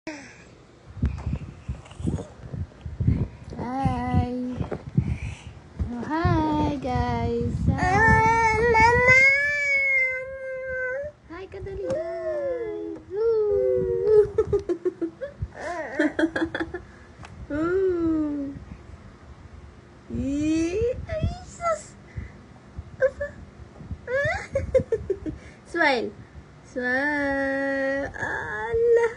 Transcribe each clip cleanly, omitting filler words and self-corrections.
Hi. Oh, hi guys. Hi ka dali guys. Ay, sus. Smile. Smile. Allah.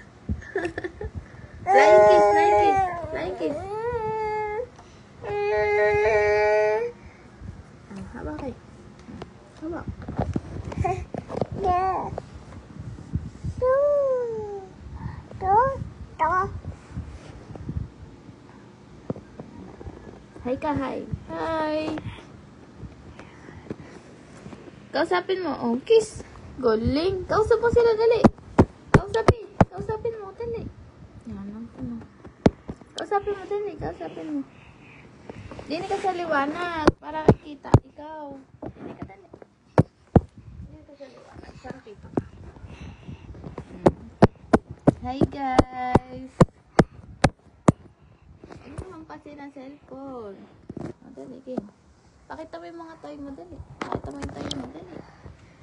Flying kiss, flying kiss, flying kiss. Haba kayo. Haba. Hi ka, hi. Hi. Kausapin mo. Oh, kiss. Galing. Kausap mo sila, dali. Kausapin. Kausapin mo, dali. Yan lang po na. Kausapin mo, dali. Kausapin mo. Dini ka sa liwanag. Para kita. Ikaw. Dini ka, dali. Dini ka sa liwanag. Para kita ka. Hi, guys. Ano naman kasi ng cellphone? O, dali, game. Pakita mo yung mga toy mo, dali. Pakita mo yung toy mo, dali.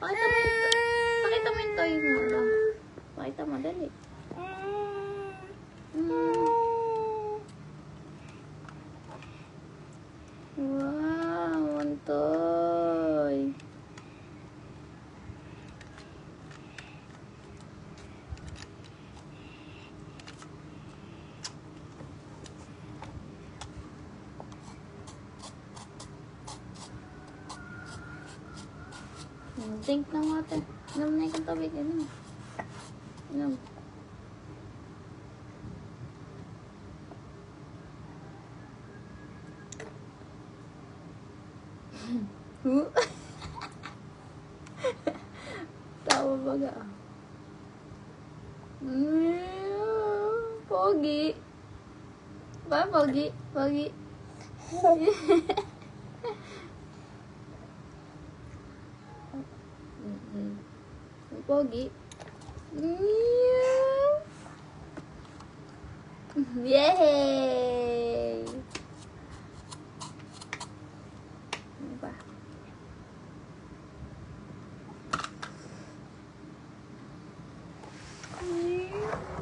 Pakita mo yung toy mo. Pakita mo, dali. Wow, ang toy. Drink ng water. Inom na yung tubig. Inom. Inom. Tawa baga. Pogi. Ba, pogi? Pogi. Pogi. Yay! Ano ba?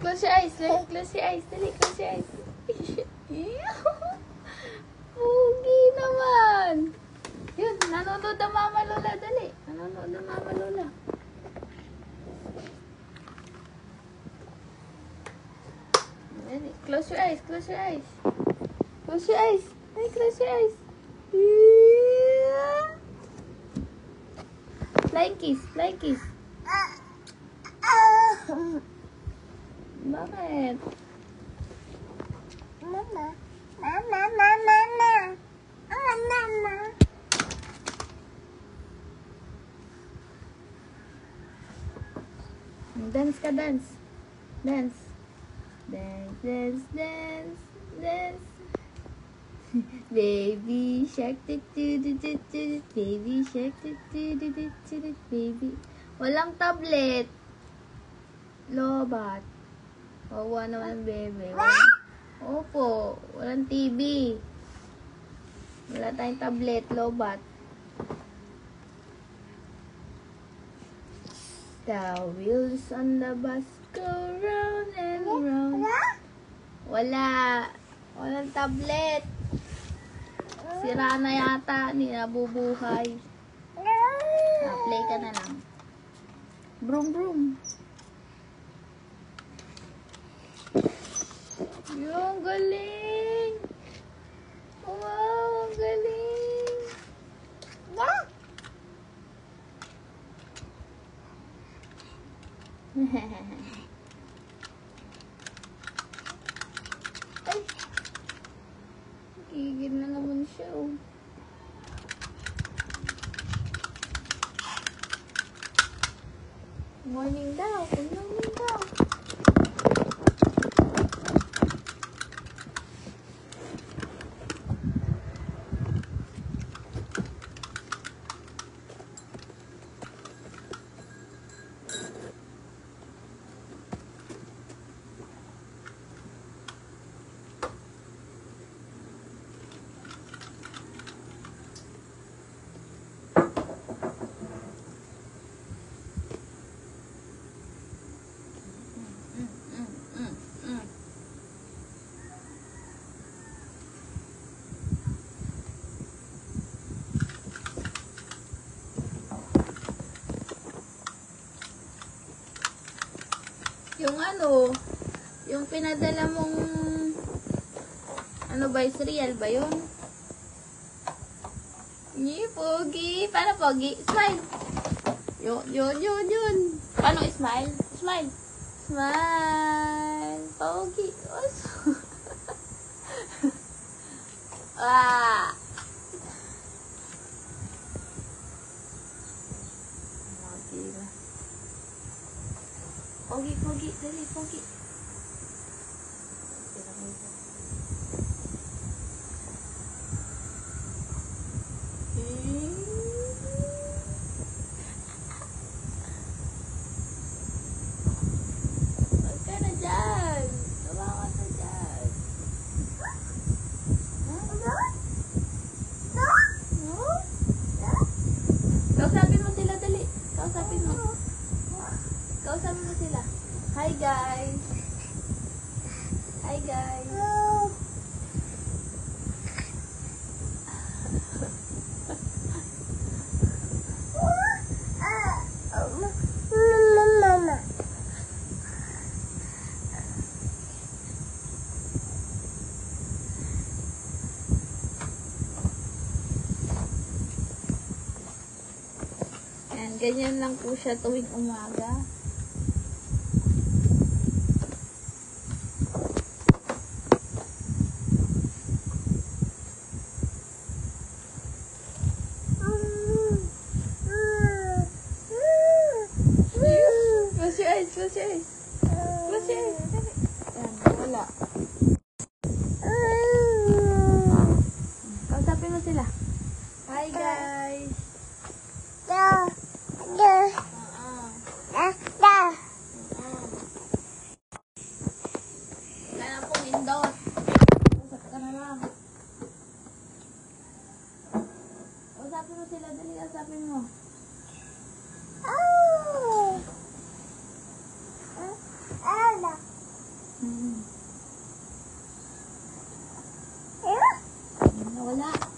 Close your eyes. Close your eyes. Dali, close your eyes. Pogi naman. Yun, nanonood ang Mama Lola. Dali. Nanonood ang Mama Lola. Dali. Close your eyes. Close your eyes. Close your eyes. Ay, close your eyes. Flying kiss. Flying kiss. Bakit? Mama. Mama, mama, mama. Mama. Dance ka, dance. Dance. Dance, dance, dance, dance. Baby shark, baby shark, baby. Walang tablet. Lobat. Wawa naman, bebe. Opo. Walang TV. Wala tayong tablet. Lobat. The wheels on the bus go round and round. Wala. Walang tablet. Sira na yata. Hindi nabubuhay. Play ka na lang. Broom, broom. Yung galing. Wow, ang galing. Ay. Gigil na naman siya, oh. Morning daw. Good morning daw. ano, yung pinadala mong, ano ba, Israel ba yun? Pogi. Paano pogi? Smile. Yun. Paano smile? Smile. Smile. Pogi. Ah. Pogi. Dali, pogi. Huwag ka na dyan. Tawa ka dyan. Kausapin mo sila, dali. Kausapin mo sila. Hi, guys. Ayan, ganyan lang po siya tuwing umaga. Close your eyes. Dali. Ayan, wala. Kausapin mo sila. Hi, guys. Wala na pong indot. Kausap ka na lang. Kausapin mo sila. Dali, kausapin mo. Wala.